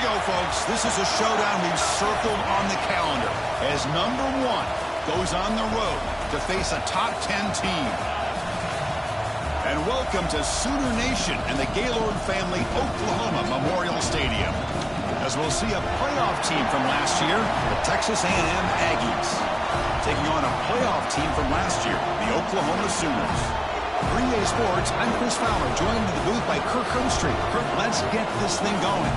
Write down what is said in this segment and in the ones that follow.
go, folks. This is a showdown we've circled on the calendar as number 1 goes on the road to face a top 10 team. And welcome to Sooner Nation and the Gaylord family Oklahoma Memorial Stadium, as we'll see a playoff team from last year, the Texas A&M Aggies, taking on a playoff team from last year, the Oklahoma Sooners. 3A Sports, I'm Chris Fowler, joined in the booth by Kirk Herbstreit. Kirk, let's get this thing going.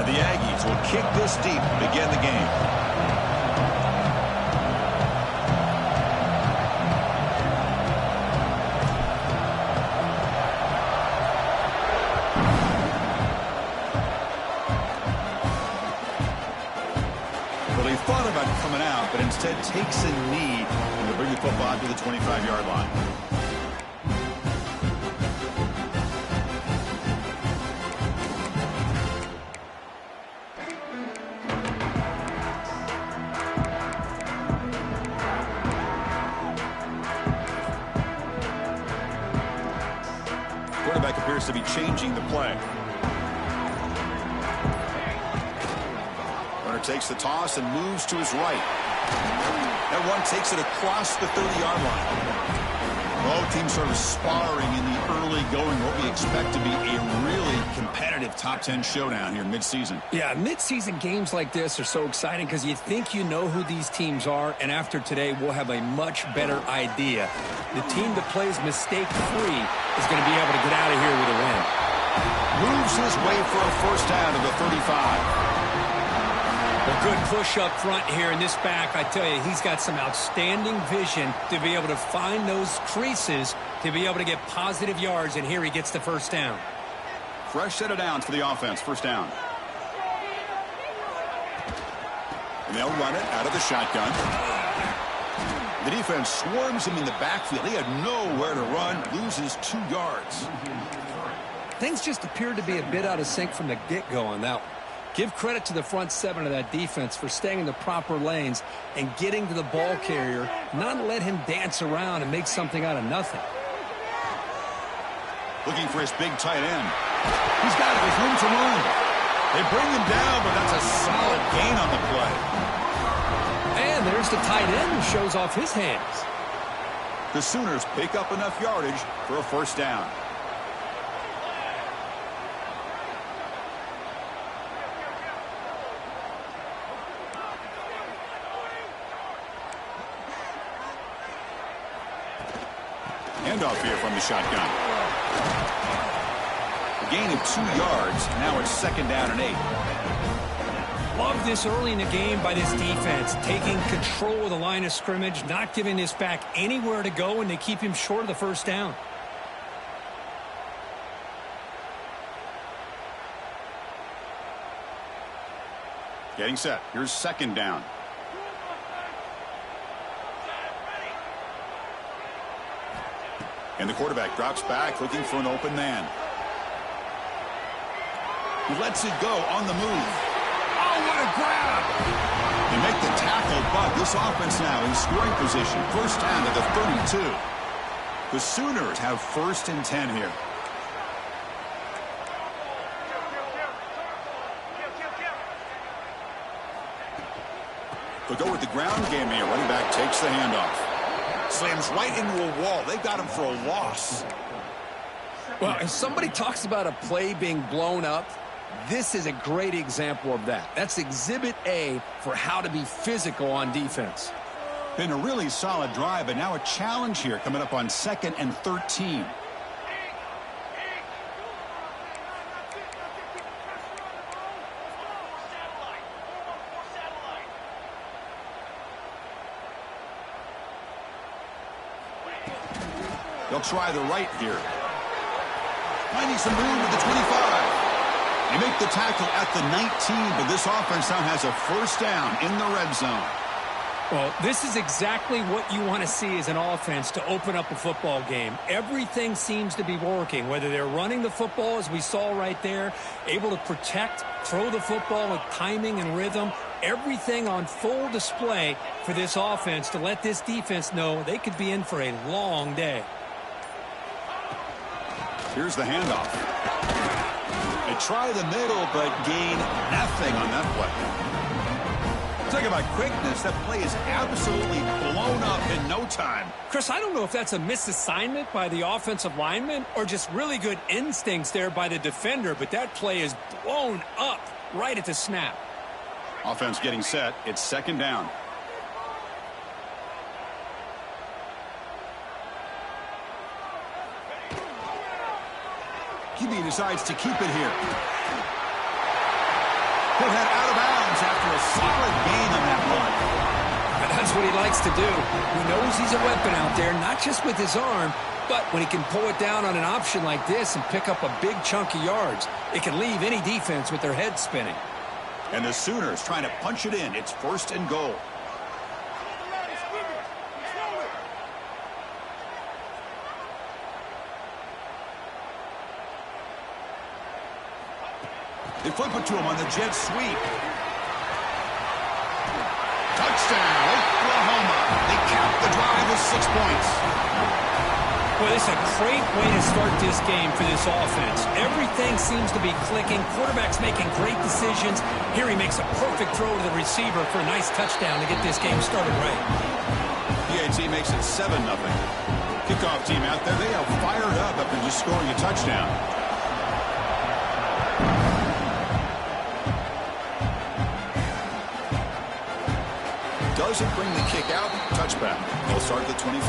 The Aggies will kick this deep to begin the game. Well, he thought about coming out, but instead takes a knee to bring the football to the 25-yard line. Quarterback appears to be changing the play. Runner takes the toss and moves to his right. That one takes it across the 30-yard line. Both teams sort of sparring in the early going, what we expect to be a really competitive top 10 showdown here mid-season. Yeah, mid-season games like this are so exciting because you think you know who these teams are, and after today, we'll have a much better idea. The team that plays mistake-free is going to be able to get out of here with a win. Moves his way for a first down to the 35. A good push up front here in this back. I tell you, he's got some outstanding vision to be able to find those creases to be able to get positive yards, and here he gets the first down. Fresh set of downs for the offense. First down. And they'll run it out of the shotgun. The defense swarms him in the backfield. He had nowhere to run, loses 2 yards. Things just appeared to be a bit out of sync from the get-go on that one. Give credit to the front 7 of that defense for staying in the proper lanes and getting to the ball carrier, not let him dance around and make something out of nothing. Looking for his big tight end. He's got it with room to run. They bring him down, but that's a solid gain on the play. And there's the tight end who shows off his hands. The Sooners pick up enough yardage for a first down. Handoff here from the shotgun. A gain of 2 yards. Now it's second down and 8. Love this early in the game by this defense, taking control of the line of scrimmage, not giving this back anywhere to go, and they keep him short of the first down. Getting set. Here's second down. And the quarterback drops back, looking for an open man. He lets it go on the move. Oh, what a grab! They make the tackle, but this offense now in scoring position. First down to the 32. The Sooners have first and 10 here. They'll go with the ground game here. Running back takes the handoff. Slams right into a wall. They've got him for a loss. Well, if somebody talks about a play being blown up, this is a great example of that. That's exhibit A for how to be physical on defense. Been a really solid drive, but now a challenge here coming up on 2nd and 13. They'll try the right here. Finding some room at the 25. They make the tackle at the 19, but this offense now has a first down in the red zone. Well, this is exactly what you want to see as an offense to open up a football game. Everything seems to be working, whether they're running the football, as we saw right there, able to protect, throw the football with timing and rhythm, everything on full display for this offense to let this defense know they could be in for a long day. Here's the handoff. They try the middle, but gain nothing on that play. Talk about quickness. That play is absolutely blown up in no time. Chris, I don't know if that's a misassignment by the offensive lineman or just really good instincts there by the defender, but that play is blown up right at the snap. Offense getting set. It's second down. QB decides to keep it here. He'll head out of bounds after a solid gain on that run. That's what he likes to do. He knows he's a weapon out there, not just with his arm, but when he can pull it down on an option like this and pick up a big chunk of yards, it can leave any defense with their head spinning. And the Sooners trying to punch it in. It's first and goal. They flip it to him on the jet sweep. Touchdown, Oklahoma. They cap the drive with 6 points. Well, this is a great way to start this game for this offense. Everything seems to be clicking. Quarterback's making great decisions. Here he makes a perfect throw to the receiver for a nice touchdown to get this game started right. PAT makes it 7-0. Kickoff team out there, they are fired up after just scoring a touchdown. Doesn't bring the kick out. Touchback. They'll start at the 25.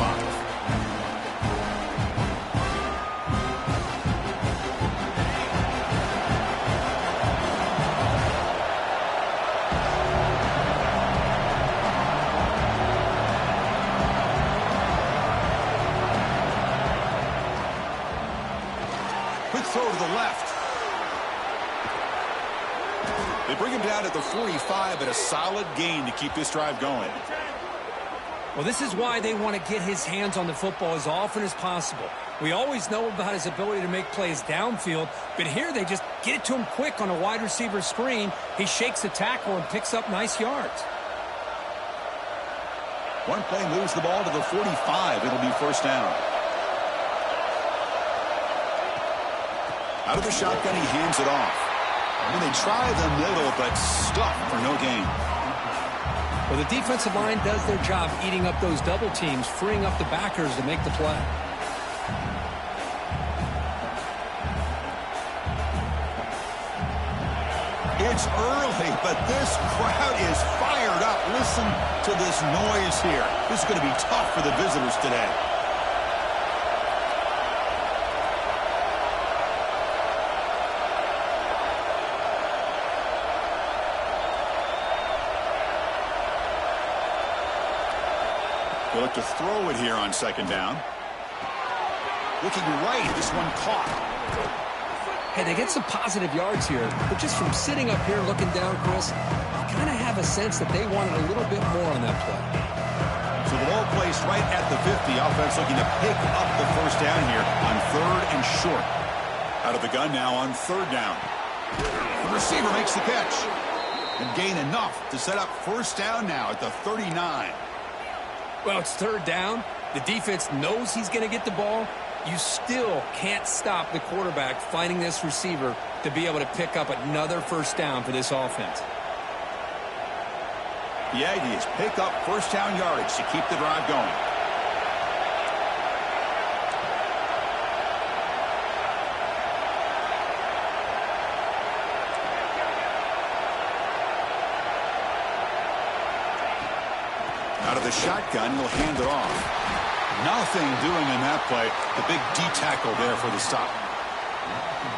Quick throw to the left. They bring him down at the 45, but a solid gain to keep this drive going. Well, this is why they want to get his hands on the football as often as possible. We always know about his ability to make plays downfield, but here they just get it to him quick on a wide receiver screen. He shakes the tackle and picks up nice yards. One play moves the ball to the 45. It'll be first down. Out of the shotgun, he hands it off. And they try the middle, but stuffed for no gain. Well, the defensive line does their job eating up those double teams, freeing up the backers to make the play. It's early, but this crowd is fired up. Listen to this noise here. This is going to be tough for the visitors today. They look to throw it here on second down. Looking right, this one caught. Hey, they get some positive yards here, but just from sitting up here looking down, Chris, you kind of have a sense that they wanted a little bit more on that play. So the ball placed right at the 50. Offense looking to pick up the first down here on third and short. Out of the gun now on third down. The receiver makes the catch and gain enough to set up first down now at the 39. Well, it's third down. The defense knows he's going to get the ball. You still can't stop the quarterback finding this receiver to be able to pick up another first down for this offense. The Aggies pick up first down yardage to keep the drive going. Out of the shotgun, he'll hand it off. Nothing doing in that play. The big D tackle there for the stop.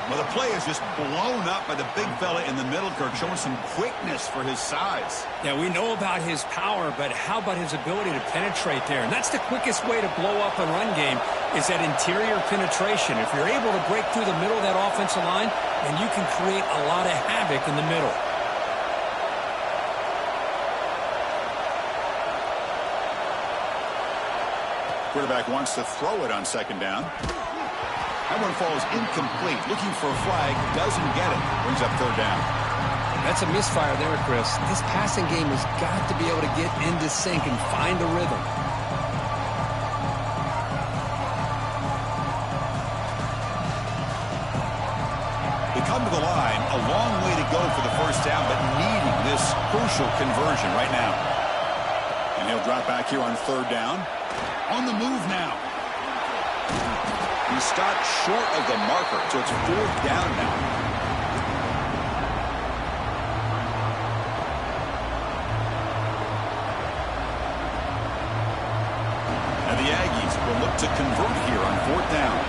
Well, the play is just blown up by the big fella in the middle, Kirk, showing some quickness for his size. Yeah, we know about his power, but how about his ability to penetrate there? And that's the quickest way to blow up a run game is that interior penetration. If you're able to break through the middle of that offensive line, then you can create a lot of havoc in the middle. Quarterback wants to throw it on second down. That one falls incomplete. Looking for a flag. Doesn't get it. Brings up third down. That's a misfire there, Chris. This passing game has got to be able to get into sync and find a rhythm. They come to the line. A long way to go for the first down, but needing this crucial conversion right now. And he'll drop back here on third down. On the move now. He stopped short of the marker, so it's fourth down now. And the Aggies will look to convert here on fourth down.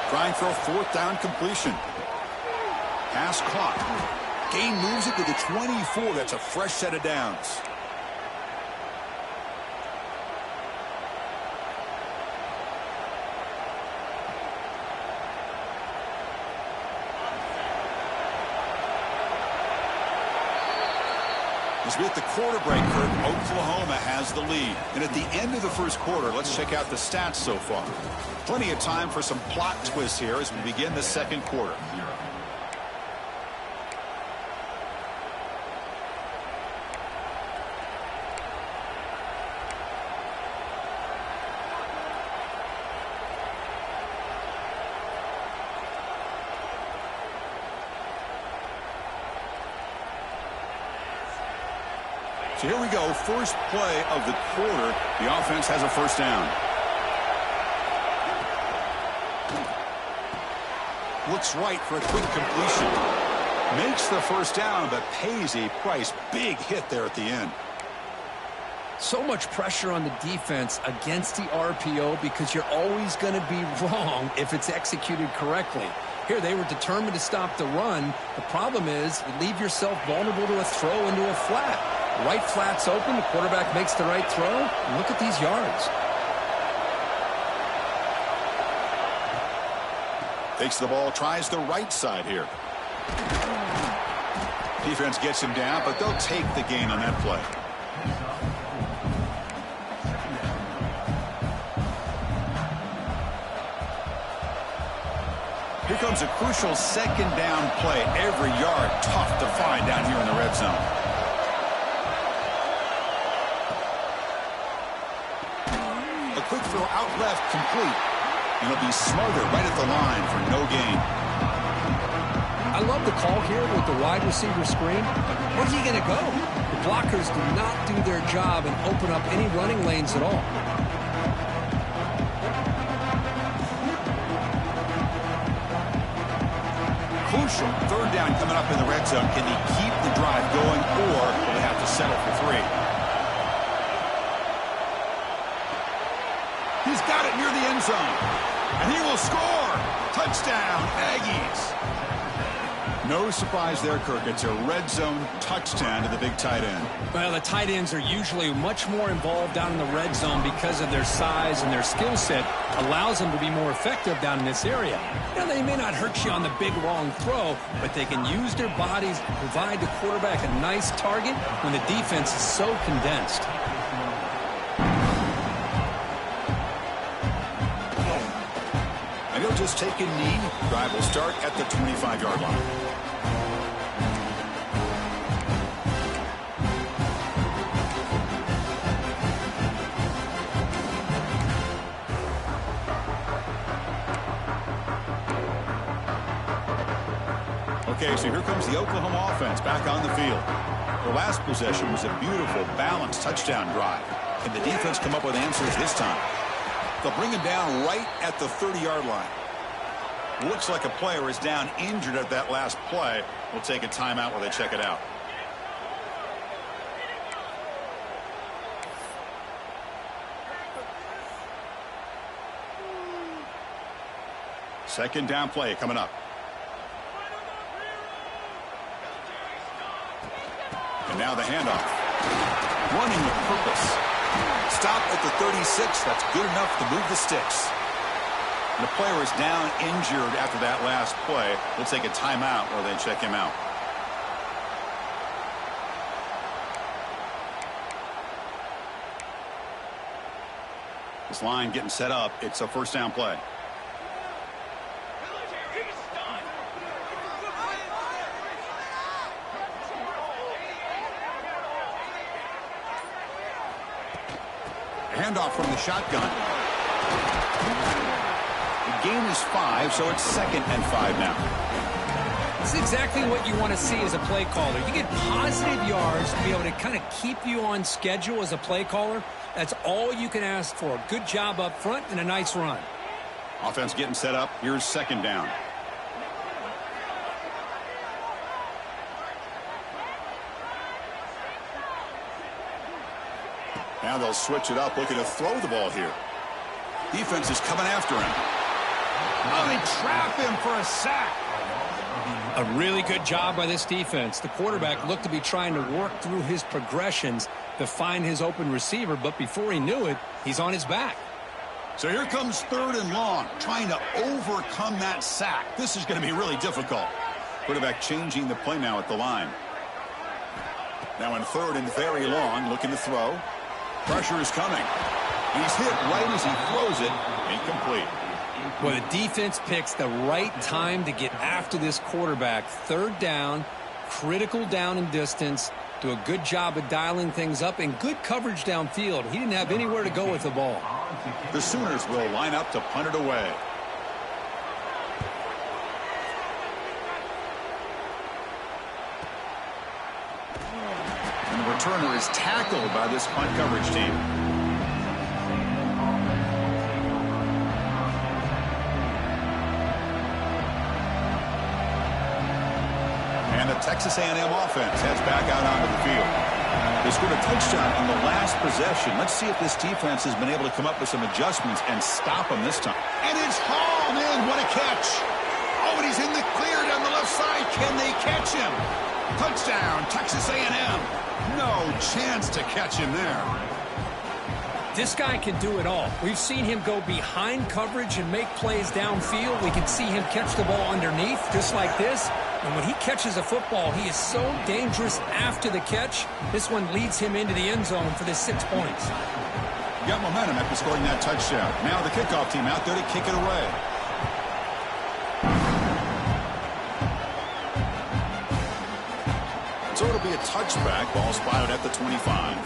Trying for a fourth down completion. Pass caught. Gain moves it to the 24. That's a fresh set of downs. As we hit the quarter break, Kurt, Oklahoma has the lead. And at the end of the first quarter, let's check out the stats so far. Plenty of time for some plot twists here as we begin the second quarter. So here we go, first play of the quarter. The offense has a first down. Looks right for a quick completion. Makes the first down, but pays a price. Big hit there at the end. So much pressure on the defense against the RPO because you're always going to be wrong if it's executed correctly. Here, they were determined to stop the run. The problem is you leave yourself vulnerable to a throw into a flat. Right flat's open, the quarterback makes the right throw, and look at these yards. Takes the ball, tries the right side here. Defense gets him down, but they'll take the gain on that play. Here comes a crucial second down play. Every yard tough to find down here in the red zone. A quick throw out left, complete. And it'll be smothered right at the line for no gain. I love the call here with the wide receiver screen. Where's he going to go? The blockers do not do their job and open up any running lanes at all. Crucial third down coming up in the red zone. Can he keep the drive going, or will they have to settle for three? He's got it near the end zone. And he will score. Touchdown, Aggies. No surprise there, Kirk. It's a red zone touchdown to the big tight end. Well, the tight ends are usually much more involved down in the red zone because of their size, and their skill set allows them to be more effective down in this area. Now, they may not hurt you on the big, long throw, but they can use their bodies to provide the quarterback a nice target when the defense is so condensed. And he'll just take a knee. Drive will start at the 25-yard line. Okay, so here comes the Oklahoma offense back on the field. Their last possession was a beautiful, balanced touchdown drive. Can the defense come up with answers this time? They'll bring him down right at the 30-yard line. Looks like a player is down injured at that last play. We'll take a timeout while they check it out. Second down play coming up. And now the handoff. Running with purpose. Stop at the 36. That's good enough to move the sticks. And the player is down injured after that last play. We'll take a timeout while they check him out. This line getting set up. It's a first down play. Handoff from the shotgun. The gain is 5, so it's 2nd and 5 now. This is exactly what you want to see as a play caller. You get positive yards to be able to kind of keep you on schedule as a play caller. That's all you can ask for. Good job up front and a nice run. Offense getting set up. Here's 2nd down. Now they'll switch it up, looking to throw the ball here. Defense is coming after him. Oh, they trap him for a sack. A really good job by this defense. The quarterback looked to be trying to work through his progressions to find his open receiver, but before he knew it, he's on his back. So here comes 3rd and long, trying to overcome that sack. This is going to be really difficult. Quarterback changing the play now at the line. Now in 3rd and very long, looking to throw. Pressure is coming. He's hit right as he throws it. Incomplete. Well, the defense picks the right time to get after this quarterback. 3rd down, critical down and distance. Do a good job of dialing things up and good coverage downfield. He didn't have anywhere to go with the ball. The Sooners will line up to punt it away. And the returner is tackled by this punt coverage team. And the Texas A&M offense heads back out onto the field. They scored a touchdown on the last possession. Let's see if this defense has been able to come up with some adjustments and stop them this time. And it's hauled in. What a catch. Oh, and he's in the clear down the left side. Can they catch him? Touchdown, Texas A&M. No chance to catch him there. This guy can do it all. We've seen him go behind coverage and make plays downfield. We can see him catch the ball underneath just like this. And when he catches a football, he is so dangerous after the catch. This one leads him into the end zone for the 6 points. Got momentum after scoring that touchdown. Now the kickoff team out there to kick it away. So it'll be a touchback. Ball spotted at the 25.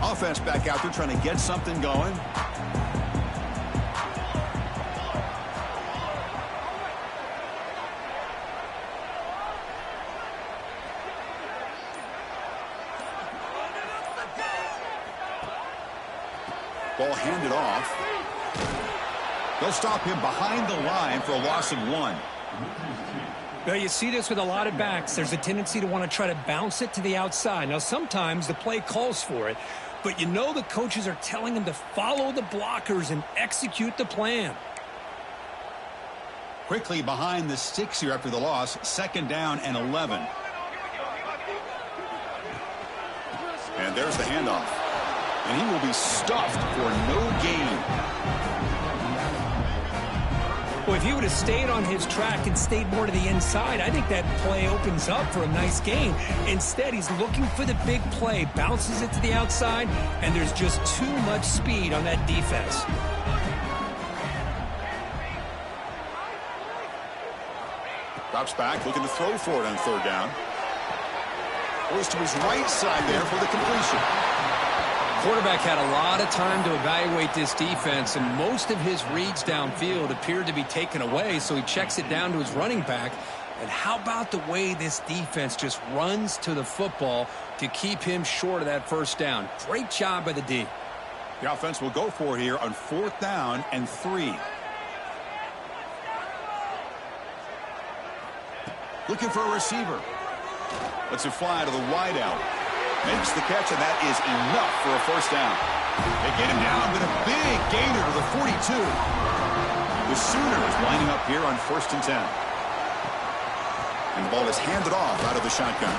Offense back out there trying to get something going. Ball handed off. They'll stop him behind the line for a loss of 1. Well, you see this with a lot of backs. There's a tendency to want to try to bounce it to the outside. Now, sometimes the play calls for it, but you know the coaches are telling them to follow the blockers and execute the plan. Quickly behind the sticks here after the loss. 2nd down and 11. And there's the handoff. And he will be stuffed for no gain. Well, if he would have stayed on his track and stayed more to the inside, I think that play opens up for a nice gain. Instead, he's looking for the big play, bounces it to the outside, and there's just too much speed on that defense. Drops back, looking to throw for it on 3rd down. Goes to his right side there for the completion. Quarterback had a lot of time to evaluate this defense, and most of his reads downfield appeared to be taken away, so he checks it down to his running back. And how about the way this defense just runs to the football to keep him short of that 1st down? Great job by the D. The offense will go for it here on 4th down and 3. Looking for a receiver. Lets it fly to the wideout. Makes the catch, and that is enough for a 1st down. They get him down with a big gainer to the 42. The Sooners lining up here on 1st and 10. And the ball is handed off out of the shotgun.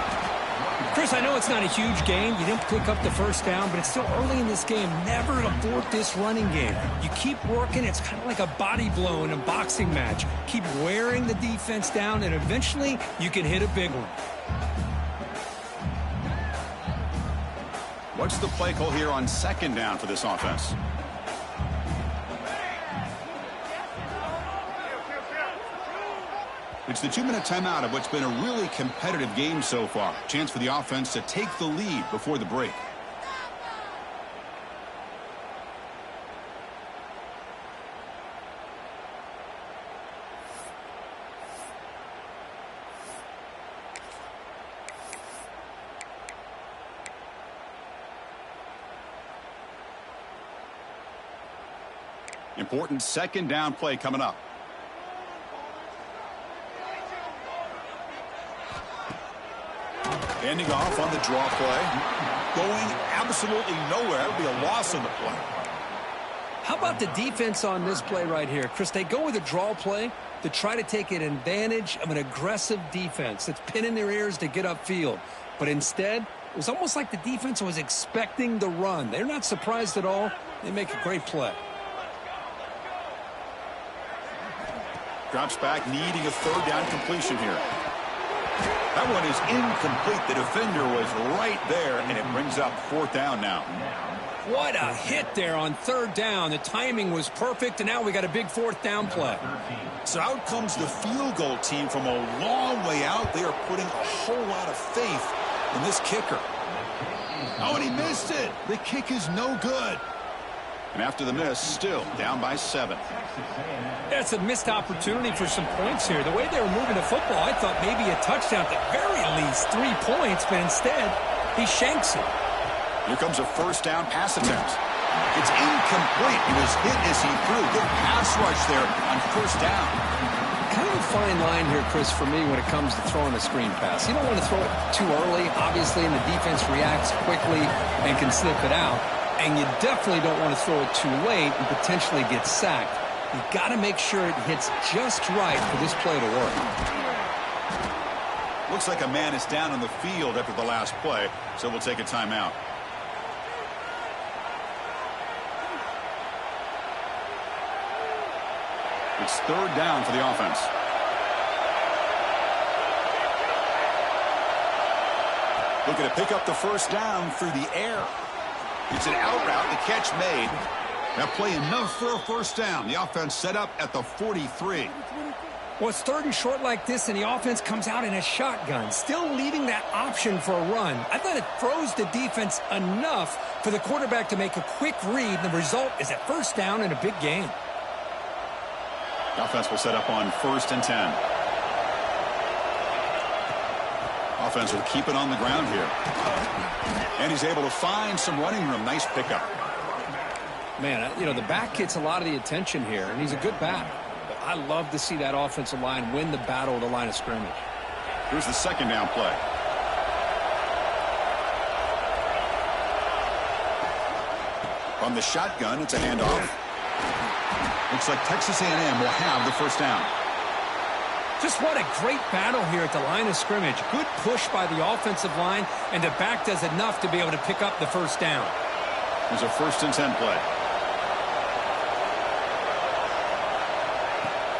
Chris, I know it's not a huge gain. You didn't pick up the first down, but it's still early in this game. Never abort this running game. You keep working. It's kind of like a body blow in a boxing match. Keep wearing the defense down, and eventually you can hit a big one. What's the play call here on second down for this offense? It's the 2-minute timeout of what's been a really competitive game so far. Chance for the offense to take the lead before the break. Important second down play coming up. Ending off on the draw play. Going absolutely nowhere. That would be a loss on the play. How about the defense on this play right here? Chris, they go with a draw play to try to take an advantage of an aggressive defense that's pinning their ears to get upfield. But instead, it was almost like the defense was expecting the run. They're not surprised at all. They make a great play. Drops back, needing a third down completion here. That one is incomplete. The defender was right there, and it brings up fourth down now. What a hit there on third down. The timing was perfect, and now we got a big fourth down play. So out comes the field goal team from a long way out. They are putting a whole lot of faith in this kicker. Oh, and he missed it. The kick is no good. And after the miss, still down by 7. That's a missed opportunity for some points here. The way they were moving the football, I thought maybe a touchdown, at the very least 3 points, but instead, he shanks it. Here comes a first down pass attempt. It's incomplete. He was hit as he threw. Good pass rush there on first down. Kind of a fine line here, Chris, for me when it comes to throwing a screen pass. You don't want to throw it too early, obviously, and the defense reacts quickly and can snip it out. And you definitely don't want to throw it too late and potentially get sacked. You got to make sure it hits just right for this play to work. Looks like a man is down on the field after the last play, so we'll take a timeout. It's third down for the offense. Looking to pick up the first down through the air. It's an out route, the catch made. That play enough for a first down. The offense set up at the 43. Well, it's third and short like this, and the offense comes out in a shotgun, still leaving that option for a run. I thought it froze the defense enough for the quarterback to make a quick read. The result is a first down and a big gain. The offense will set up on 1st and 10. Offense will keep it on the ground here. And he's able to find some running room. Nice pickup. Man, you know, the back gets a lot of the attention here, and he's a good back. But I love to see that offensive line win the battle at the line of scrimmage. Here's the second down play. From the shotgun, it's a handoff. Looks like Texas A&M will have the first down. Just what a great battle here at the line of scrimmage. Good push by the offensive line, and the back does enough to be able to pick up the first down. There's a 1st and 10 play.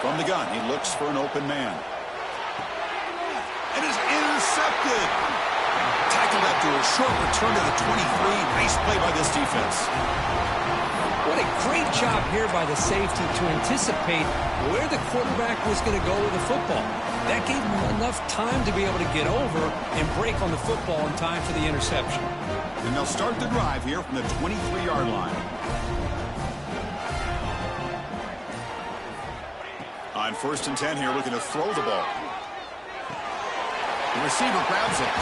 From the gun, he looks for an open man. And is intercepted. Tackled after a short return to the 23. Nice play by this defense. What a great job here by the safety to anticipate where the quarterback was going to go with the football. That gave him enough time to be able to get over and break on the football in time for the interception. And they'll start the drive here from the 23-yard line. On 1st and 10 here, looking to throw the ball. The receiver grabs it.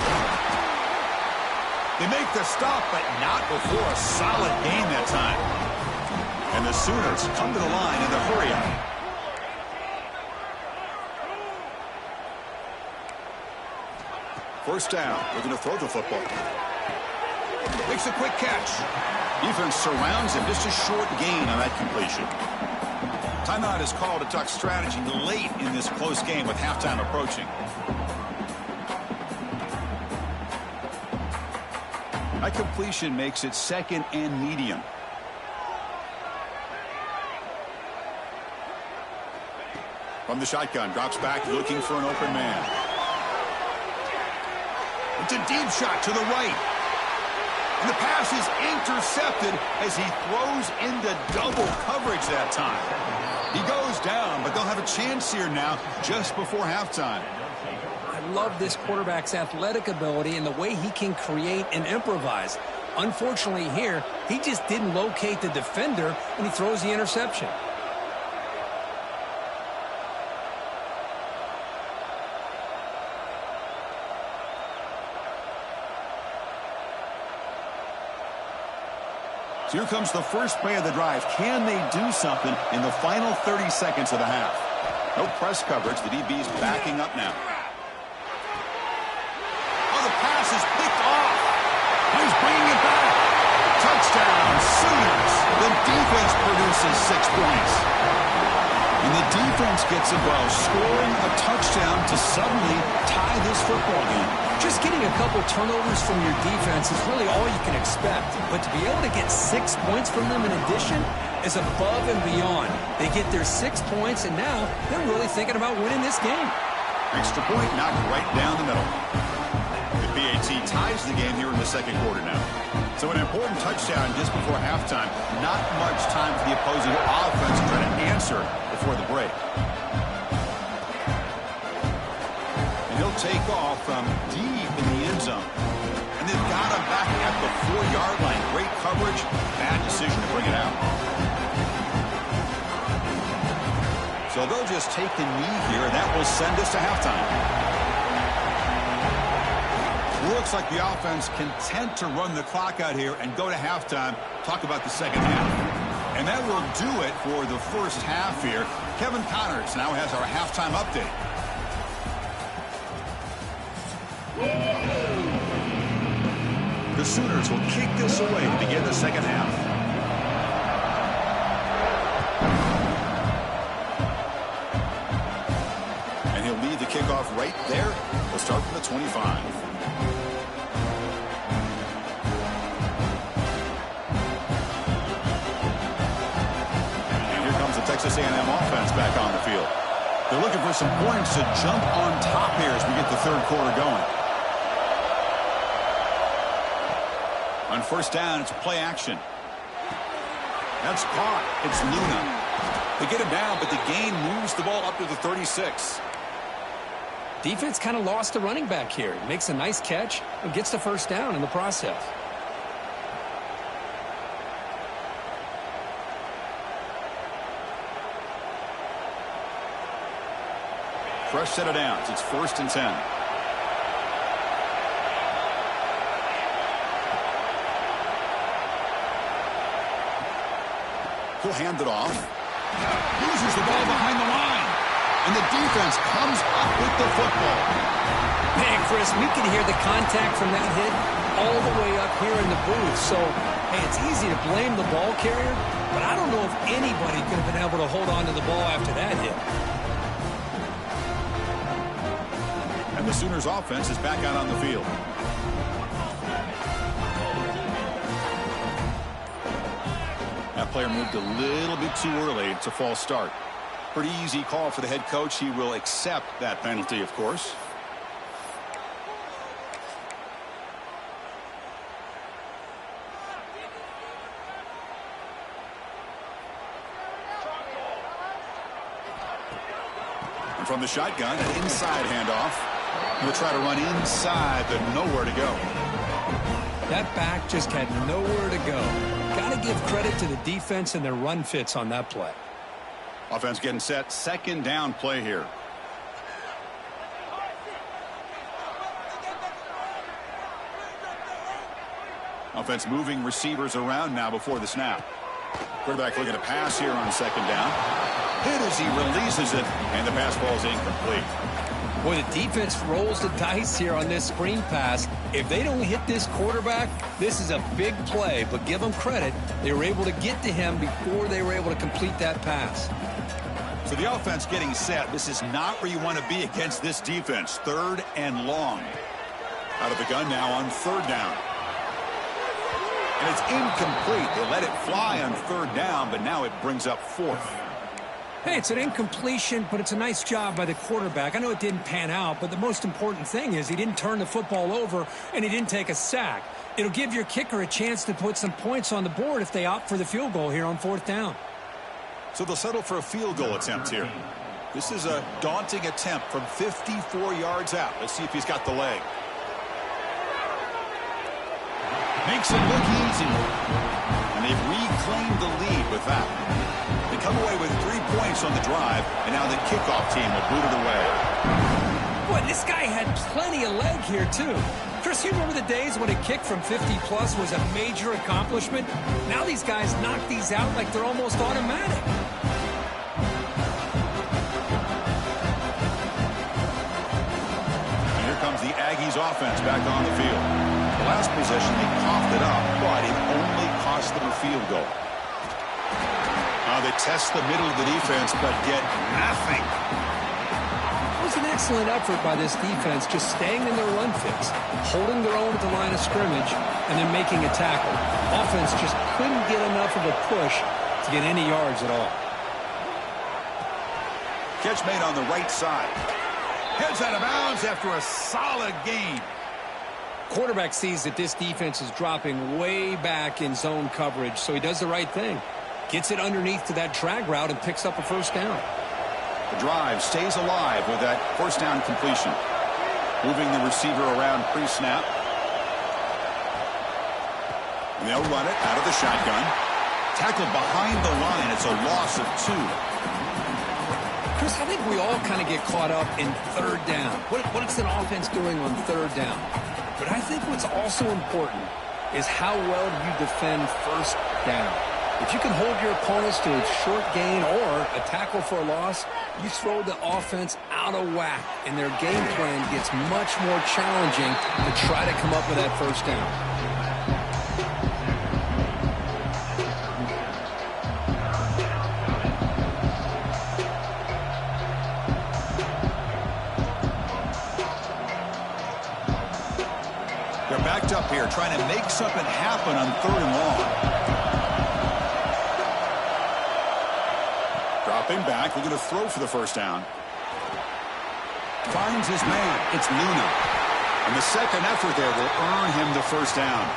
They make the stop, but not before a solid gain that time. And the Sooners come to the line in the hurry-up. First down, looking to throw the football. Makes a quick catch. Defense surrounds him, just a short gain on that completion. Timeout is called to talk strategy late in this close game with halftime approaching. That completion makes it second and medium. From the shotgun, drops back looking for an open man. It's a deep shot to the right. And the pass is intercepted as he throws into double coverage that time. He goes down, but they'll have a chance here now just before halftime. I love this quarterback's athletic ability and the way he can create and improvise. Unfortunately here, he just didn't locate the defender, and he throws the interception. So here comes the first play of the drive. Can they do something in the final 30 seconds of the half? No press coverage. The DB's backing up now. Oh, the pass is picked off. He's bringing it back. Touchdown, Sooners. The defense produces 6 points. And the defense gets involved, scoring a touchdown to suddenly tie this football game. Just getting a couple turnovers from your defense is really all you can expect. But to be able to get 6 points from them in addition is above and beyond. They get their 6 points, and now they're really thinking about winning this game. Extra point knocked right down the middle. The BAT ties the game here in the second quarter now. So an important touchdown just before halftime. Not much time for the opposing offense to try to answer before the break. And he'll take off from deep in the end zone. And they've got him back at the 4-yard line. Great coverage. Bad decision to bring it out. So they'll just take the knee here, and that will send us to halftime. Looks like the offense content to run the clock out here and go to halftime. Talk about the second half. And that will do it for the first half here. Kevin Connors now has our halftime update. The Sooners will kick this away to begin the second half. And he'll lead the kickoff right there. We'll start from the 25. Texas A&M offense back on the field. They're looking for some points to jump on top here as we get the third quarter going. On first down, it's play action. That's caught. It's Luna. They get him down, but the gain moves the ball up to the 36. Defense kind of lost the running back here. Makes a nice catch and gets the first down in the process. Fresh set of downs. It's 1st and 10. He'll hand it off. Loses the ball behind the line. And the defense comes up with the football. Man, Chris, we can hear the contact from that hit all the way up here in the booth. So, hey, it's easy to blame the ball carrier, but I don't know if anybody could have been able to hold on to the ball after that hit. And the Sooners offense is back out on the field. That player moved a little bit too early. It's a false start. Pretty easy call for the head coach. He will accept that penalty, of course. And from the shotgun, an inside handoff. He'll try to run inside, but nowhere to go. That back just had nowhere to go. Got to give credit to the defense and their run fits on that play. Offense getting set. Second down play here. Offense moving receivers around now before the snap. Quarterback looking to pass here on second down. Hit as he releases it, and the pass ball is incomplete. Boy, the defense rolls the dice here on this screen pass. If they don't hit this quarterback, this is a big play, but give them credit. They were able to get to him before they were able to complete that pass. So the offense getting set. This is not where you want to be against this defense. 3rd and long. Out of the gun now on 3rd down. And it's incomplete. They let it fly on third down, but now it brings up fourth. Hey, it's an incompletion, but it's a nice job by the quarterback. I know it didn't pan out, but the most important thing is he didn't turn the football over and he didn't take a sack. It'll give your kicker a chance to put some points on the board if they opt for the field goal here on fourth down. So they'll settle for a field goal attempt here. This is a daunting attempt from 54 yards out. Let's see if he's got the leg. Makes it look easy. And they've reclaimed the lead with that. They come away with 3 points on the drive, and now the kickoff team will boot it away. Boy, this guy had plenty of leg here, too. Chris, you remember the days when a kick from 50-plus was a major accomplishment? Now these guys knock these out like they're almost automatic. And here comes the Aggies offense back on the field. The last possession, they coughed it up, but it only cost them a field goal. Now they test the middle of the defense, but get nothing. It was an excellent effort by this defense, just staying in their run fix, holding their own at the line of scrimmage, and then making a tackle. Offense just couldn't get enough of a push to get any yards at all. Catch made on the right side. Heads out of bounds after a solid gain. Quarterback sees that this defense is dropping way back in zone coverage, so he does the right thing. Gets it underneath to that drag route and picks up a first down. The drive stays alive with that first down completion. Moving the receiver around pre-snap. And they'll run it out of the shotgun. Tackled behind the line. It's a loss of 2. Chris, I think we all kind of get caught up in third down. What is an offense doing on third down? But I think what's also important is how well you defend first down. If you can hold your opponents to a short gain or a tackle for a loss, you throw the offense out of whack, and their game plan gets much more challenging to try to come up with that first down. They're backed up here, trying to make something happen on third and long. Dropping back, looking to throw for the first down. Finds his man. It's Luna. And the second effort there will earn him the first down.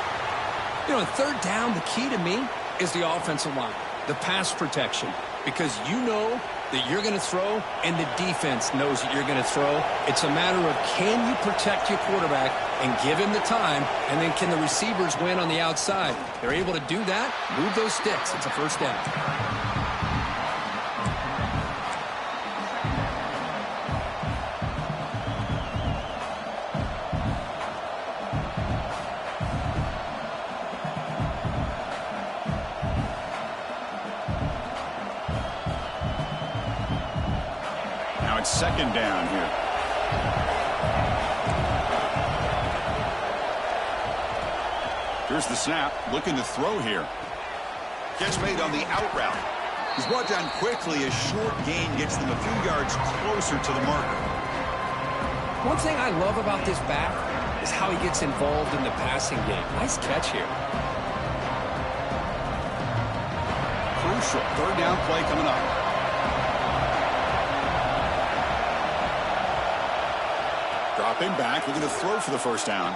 You know, third down, the key to me is the offensive line, the pass protection. Because you know that you're going to throw, and the defense knows that you're going to throw. It's a matter of can you protect your quarterback and give him the time, and then can the receivers win on the outside? They're able to do that, move those sticks. It's a first down. Second down here. Here's the snap. Looking to throw here. Catch made on the out route. He's brought down quickly. A short gain gets them a few yards closer to the marker. One thing I love about this back is how he gets involved in the passing game. Nice catch here. Crucial. Third down play coming up. Dropping back, looking to throw for the first down.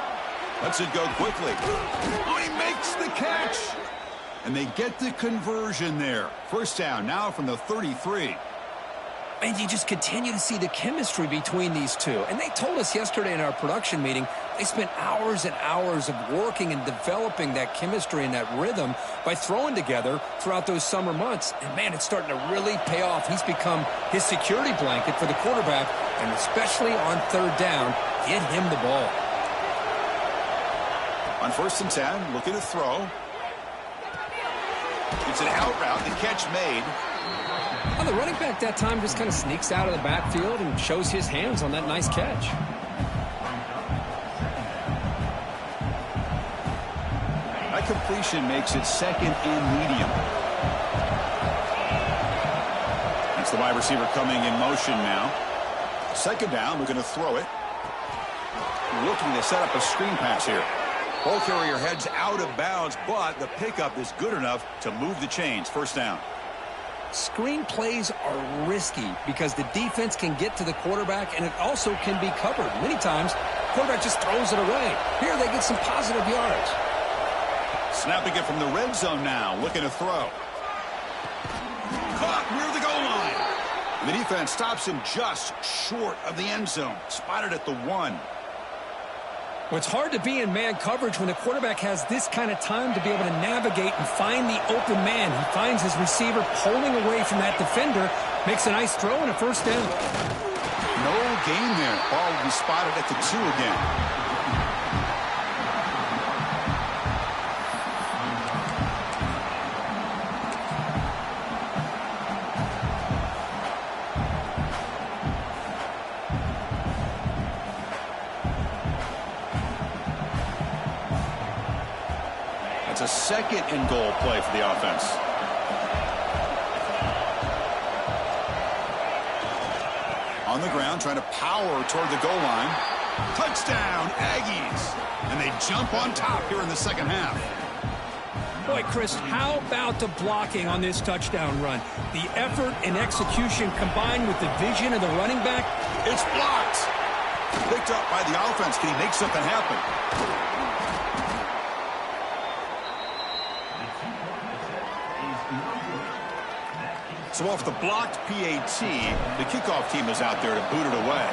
Lets it go quickly. Oh, he makes the catch. And they get the conversion there. First down now from the 33. And you just continue to see the chemistry between these two. And they told us yesterday in our production meeting, they spent hours and hours of working and developing that chemistry and that rhythm by throwing together throughout those summer months. And, man, it's starting to really pay off. He's become his security blanket for the quarterback, and especially on third down, get him the ball. On first and 10, looking to throw. It's an out route. The catch made. Well, the running back that time just kind of sneaks out of the backfield and shows his hands on that nice catch. That completion makes it second and medium. That's the wide receiver coming in motion now. Second down, we're going to throw it. Looking to set up a screen pass here. Ball carrier heads out of bounds, but the pickup is good enough to move the chains. First down. Screen plays are risky because the defense can get to the quarterback, and it also can be covered. Many times, the quarterback just throws it away. Here they get some positive yards. Snapping it from the red zone now, looking to throw. Caught near the goal line. The defense stops him just short of the end zone. Spotted at the 1. Well, it's hard to be in man coverage when the quarterback has this kind of time to be able to navigate and find the open man. He finds his receiver pulling away from that defender, makes a nice throw and a first down. No gain there. Ball will be spotted at the 2 again. A second and goal play for the offense. On the ground, trying to power toward the goal line. Touchdown, Aggies. And they jump on top here in the second half. Boy, Chris, how about the blocking on this touchdown run? The effort and execution combined with the vision of the running back. It's blocked. Picked up by the offense. Can he make something happen? So off the blocked PAT, the kickoff team is out there to boot it away.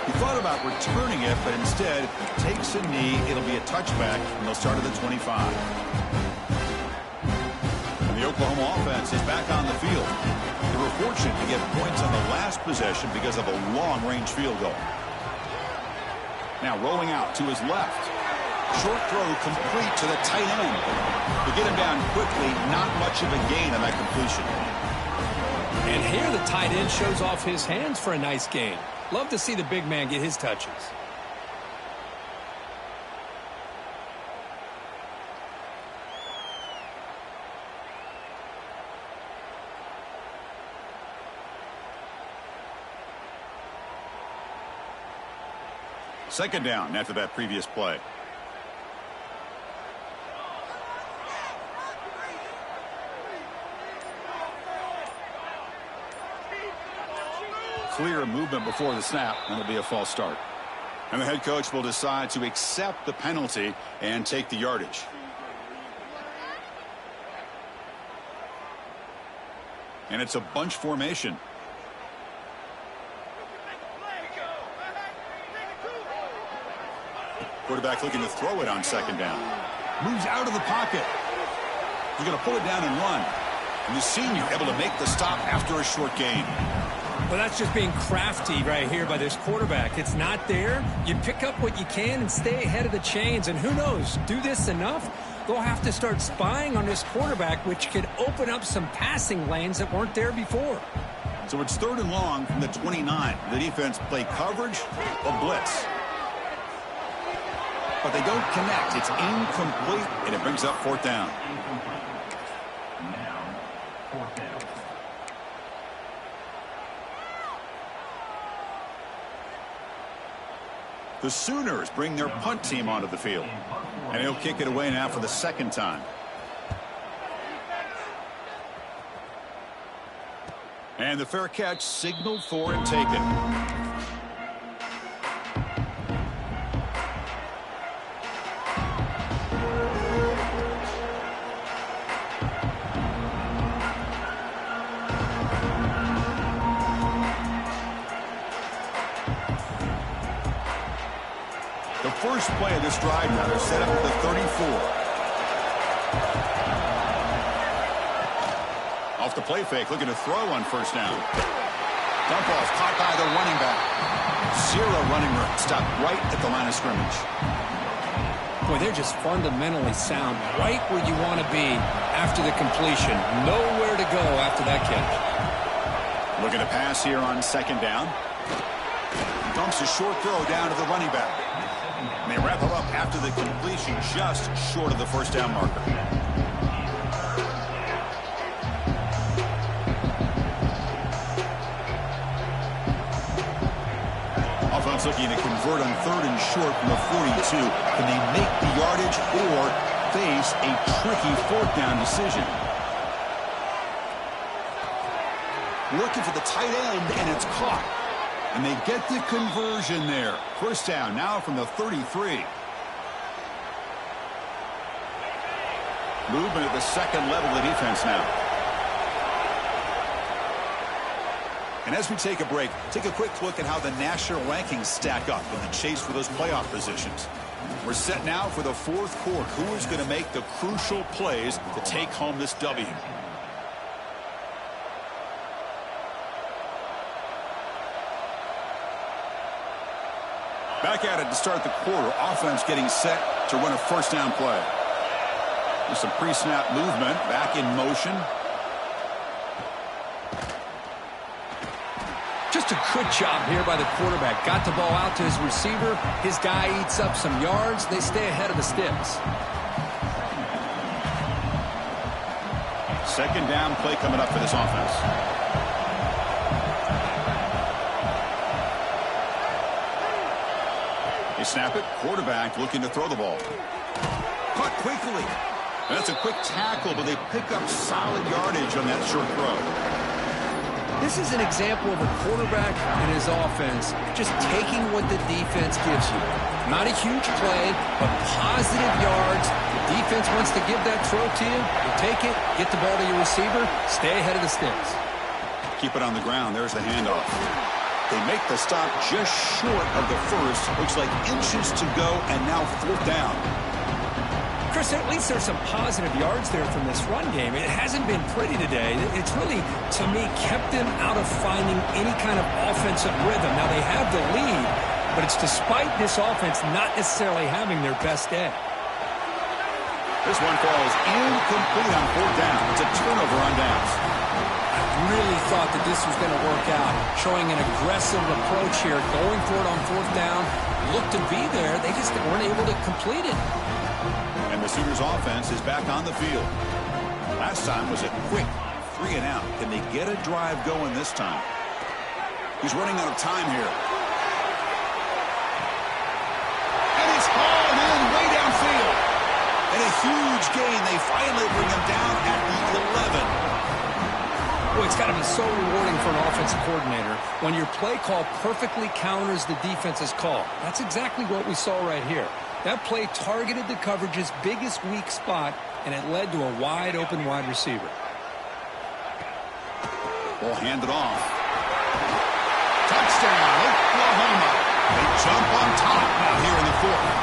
He thought about returning it, but instead takes a knee. It'll be a touchback, and they'll start at the 25. And the Oklahoma offense is back on the field. They were fortunate to get points on the last possession because of a long-range field goal. Now rolling out to his left. Short throw complete to the tight end. To get him down quickly, not much of a gain on that completion. And here the tight end shows off his hands for a nice gain. Love to see the big man get his touches. Second down after that previous play. Clear movement before the snap, and it'll be a false start. And the head coach will decide to accept the penalty and take the yardage. And it's a bunch formation. Quarterback looking to throw it on second down. Moves out of the pocket. He's going to pull it down and run. And the senior able to make the stop after a short gain. Well, that's just being crafty right here by this quarterback. It's not there. You pick up what you can and stay ahead of the chains. And who knows, do this enough, they'll have to start spying on this quarterback, which could open up some passing lanes that weren't there before. So it's third and long from the 29. The defense play coverage or blitz. But they don't connect. It's incomplete, and it brings up fourth down. The Sooners bring their punt team onto the field. And he'll kick it away now for the second time. And the fair catch signaled for and taken. First play of this drive now. They're set up at the 34. Off the play fake, looking to throw on first down. Dump off, caught by the running back. Zero running room. Stopped right at the line of scrimmage. Boy, they're just fundamentally sound. Right where you want to be after the completion. Nowhere to go after that catch. Looking to pass here on second down. Dumps a short throw down to the running back. And they wrap him up after the completion, just short of the first down marker. looking to convert on 3rd and short from the 42. Can they make the yardage or face a tricky 4th down decision? Looking for the tight end, and it's caught. And they get the conversion there. 1st down now from the 33. Movement at the 2nd level of the defense now. And as we take a break, take a quick look at how the national rankings stack up in the chase for those playoff positions. We're set now for the 4th quarter. Who is going to make the crucial plays to take home this W? Back at it to start the quarter. Offense getting set to run a 1st down play. With some pre-snap movement. Back in motion. Just a good job here by the quarterback. Got the ball out to his receiver. His guy eats up some yards. They stay ahead of the sticks. 2nd down play coming up for this offense. They snap it. Quarterback looking to throw the ball. Caught quickly. That's a quick tackle, but they pick up solid yardage on that short throw. This is an example of a quarterback and his offense just taking what the defense gives you. Not a huge play, but positive yards. The defense wants to give that throw to you. You take it, get the ball to your receiver, stay ahead of the sticks. Keep it on the ground. There's the handoff. They make the stop just short of the 1st. Looks like inches to go, and now 4th down. Chris, at least there's some positive yards there from this run game. It hasn't been pretty today. It's really, to me, kept them out of finding any kind of offensive rhythm. Now, they have the lead, but it's despite this offense not necessarily having their best day. This one falls incomplete on 4th down. It's a turnover on downs. I really thought that this was going to work out, showing an aggressive approach here, going for it on 4th down. Looked to be there. They just weren't able to complete it. And the Sooners offense is back on the field. Last time was a quick 3 and out. Can they get a drive going this time? He's running out of time here. And it's hauled in way downfield. And a huge gain. They finally bring him down at the 11. Boy, it's got to be so rewarding for an offensive coordinator when your play call perfectly counters the defense's call. That's exactly what we saw right here. That play targeted the coverage's biggest weak spot, and it led to a wide-open wide receiver. Ball handed off. Touchdown, Oklahoma. They jump on top now here in the 4th.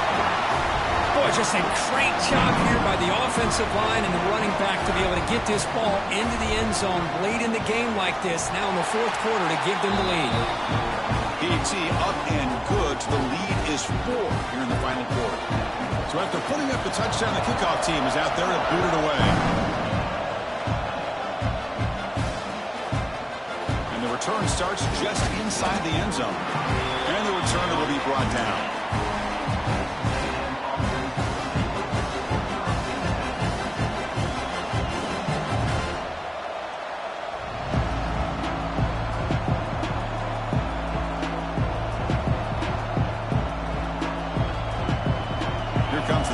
Boy, just a great job here by the offensive line and the running back to be able to get this ball into the end zone late in the game like this, now in the 4th quarter, to give them the lead. PAT up and good. The lead is 4 here in the final quarter. So after putting up the touchdown, the kickoff team is out there to boot it away. And the return starts just inside the end zone. And the returner will be brought down.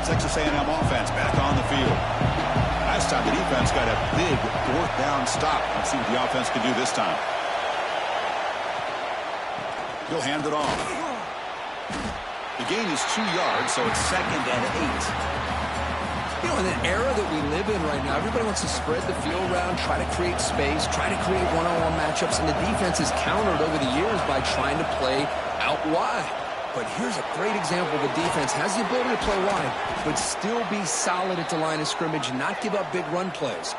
Texas A&M offense back on the field. Last time the defense got a big 4th down stop. Let's see what the offense can do this time. He'll hand it off. The gain is 2 yards, so it's 2nd and 8. You know, in the era that we live in right now, everybody wants to spread the field around, try to create space, try to create one-on-one matchups, and the defense is countered over the years by trying to play out wide. But here's a great example. The defense has the ability to play wide, but still be solid at the line of scrimmage and not give up big run plays.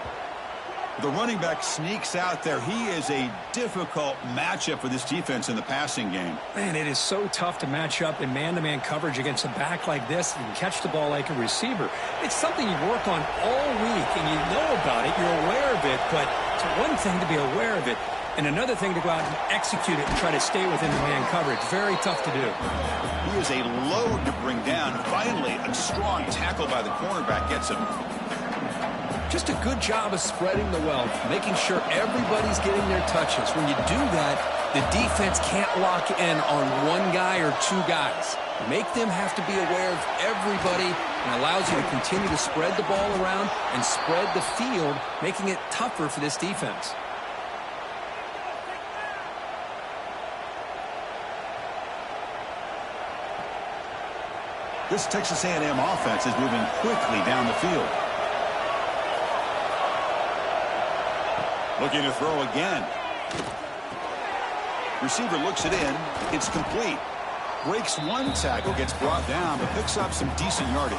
The running back sneaks out there. He is a difficult matchup for this defense in the passing game. Man, it is so tough to match up in man-to-man coverage against a back like this and catch the ball like a receiver. It's something you work on all week, and you know about it. You're aware of it, but it's one thing to be aware of it, and another thing to go out and execute it and try to stay within the man coverage. Very tough to do. He is a load to bring down. Finally, a strong tackle by the cornerback gets him. Just a good job of spreading the wealth, making sure everybody's getting their touches. When you do that, The defense can't lock in on one guy or two guys. Make them have to be aware of everybody, and allows you to continue to spread the ball around and spread the field, making it tougher for this defense. This Texas A&M offense is moving quickly down the field. Looking to throw again. Receiver looks it in. It's complete. Breaks one tackle, gets brought down, but picks up some decent yardage.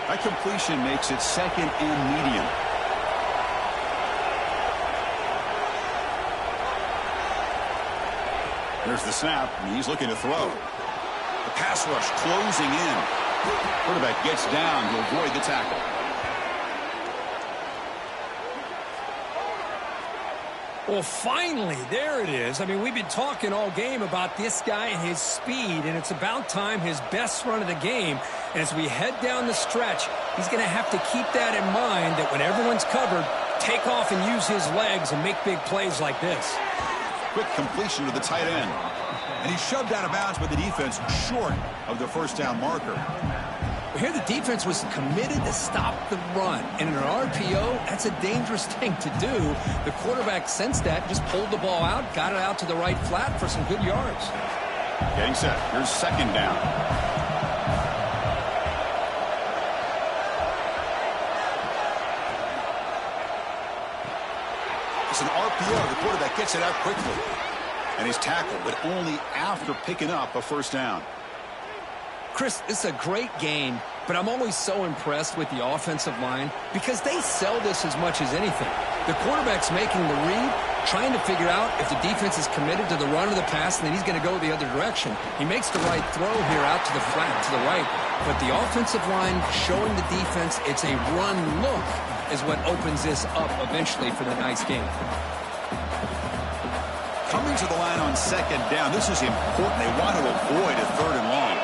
That completion makes it second and medium. There's the snap, and he's looking to throw. The pass rush closing in. Quarterback gets down to avoid the tackle. Well, finally, there it is. I mean, we've been talking all game about this guy and his speed, and it's about time his best run of the game. And as we head down the stretch, he's going to have to keep that in mind, that when everyone's covered, take off and use his legs and make big plays like this. Quick completion to the tight end. And he's shoved out of bounds by the defense short of the first down marker. Here the defense was committed to stop the run. And in an RPO, that's a dangerous thing to do. The quarterback sensed that, just pulled the ball out, got it out to the right flat for some good yards. Getting set. Here's second down. It's an RPO. The quarterback gets it out quickly. And he's tackled, but only after picking up a first down. Chris, this is a great game, but I'm always so impressed with the offensive line because they sell this as much as anything. The quarterback's making the read, trying to figure out if the defense is committed to the run or the pass, and then he's going to go the other direction. He makes the right throw here out to the flat, to the right. But the offensive line showing the defense it's a run look is what opens this up eventually for the nice game. Coming to the line on second down, this is important. They want to avoid a third and long.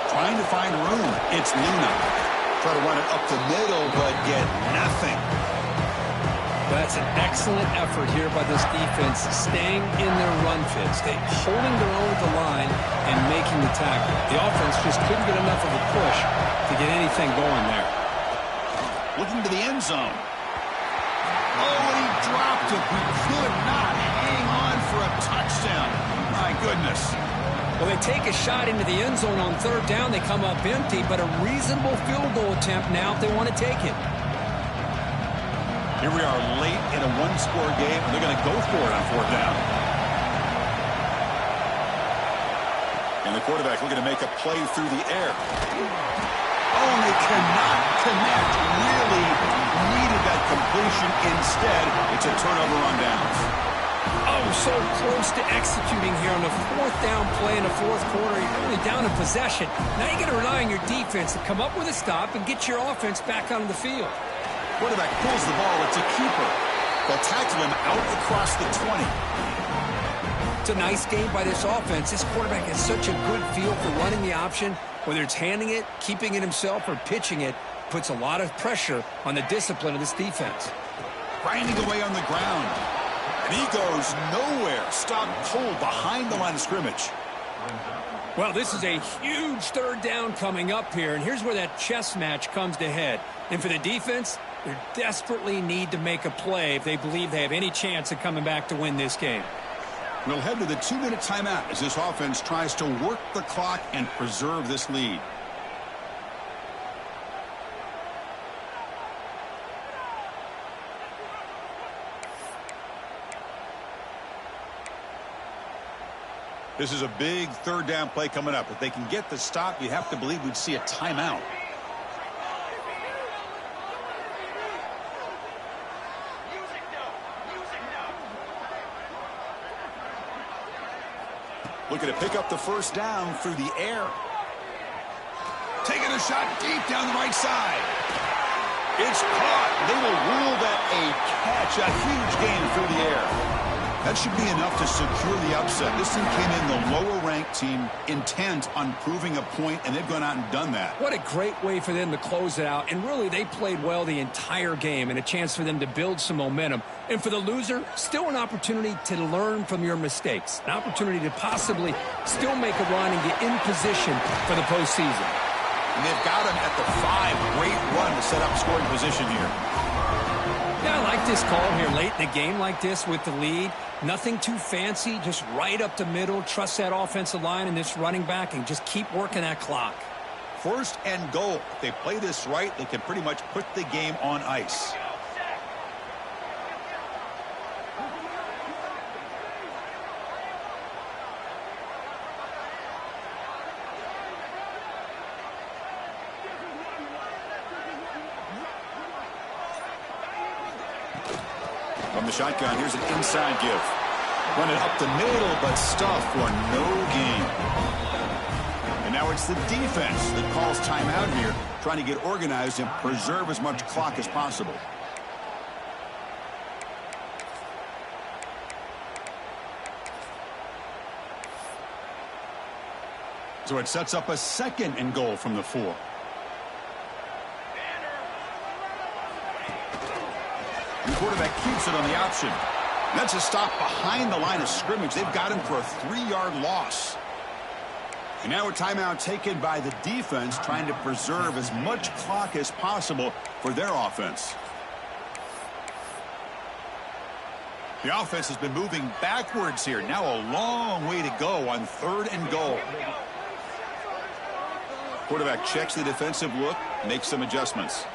Trying to find room. It's Luna. Try to run it up the middle, but get nothing. That's an excellent effort here by this defense, staying in their run fits, holding their own at the line and making the tackle. The offense just couldn't get enough of a push to get anything going there. Looking to the end zone. Oh, and he dropped it. He could not hang on for a touchdown. My goodness. Well, they take a shot into the end zone on third down. They come up empty, but a reasonable field goal attempt now if they want to take it. Here we are late in a one-score game, and they're going to go for it on fourth down. And the quarterback looking to make a play through the air. Oh, they cannot connect. Really needed that completion. Instead, it's a turnover on downs. Oh, so close to executing here on the fourth down play in the fourth quarter. You're really down in possession. Now you got to rely on your defense to come up with a stop and get your offense back onto the field. Quarterback pulls the ball. It's a keeper. They'll tackle him out across the 20. It's a nice game by this offense. This quarterback has such a good feel for running the option. Whether it's handing it, keeping it himself, or pitching it, puts a lot of pressure on the discipline of this defense. Grinding away on the ground. And he goes nowhere. Stopped cold behind the line of scrimmage. Well, this is a huge third down coming up here, and here's where that chess match comes to head. And for the defense, they desperately need to make a play if they believe they have any chance of coming back to win this game. We'll head to the 2-minute timeout as this offense tries to work the clock and preserve this lead. This is a big third down play coming up. If they can get the stop, you have to believe we'd see a timeout. Looking to pick up the first down through the air. Taking a shot deep down the right side. It's caught. They will rule that a catch, a huge gain through the air. That should be enough to secure the upset. This team came in the lower-ranked team intent on proving a point, and they've gone out and done that. What a great way for them to close it out. And really, they played well the entire game and a chance for them to build some momentum. And for the loser, still an opportunity to learn from your mistakes. An opportunity to possibly still make a run and get in position for the postseason. And they've got him at the 5. Great run to set up scoring position here. Yeah, I like this call here late in the game like this with the lead. Nothing too fancy, just right up the middle. Trust that offensive line and this running back and just keep working that clock. 1st and goal. If they play this right, they can pretty much put the game on ice. From the shotgun, here's an inside give. Run it up the middle, but stuff for no gain. And now it's the defense that calls timeout here, trying to get organized and preserve as much clock as possible. So it sets up a 2nd and goal from the 4. The quarterback keeps it on the option. That's a stop behind the line of scrimmage. They've got him for a 3-yard loss. And now a timeout taken by the defense, trying to preserve as much clock as possible for their offense. The offense has been moving backwards here. Now a long way to go on 3rd and goal. Quarterback checks the defensive look, makes some adjustments.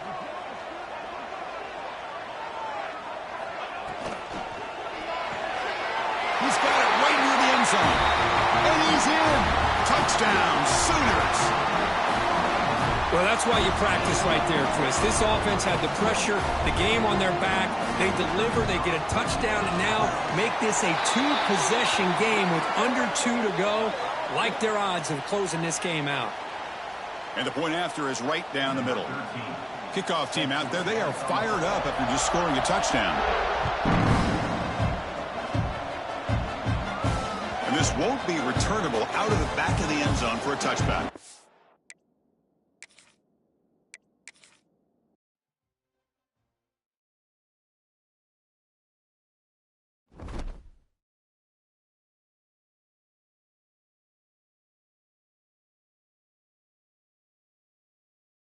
He's got it right near the end zone. And he's in. Touchdown, Sooners. Well, that's why you practice right there, Chris. This offense had the pressure, the game on their back. They deliver, they get a touchdown, and now make this a 2-possession game with under 2 to go. Like their odds of closing this game out. And the point after is right down the middle. Kickoff team out there, they are fired up after just scoring a touchdown. This won't be returnable out of the back of the end zone for a touchback.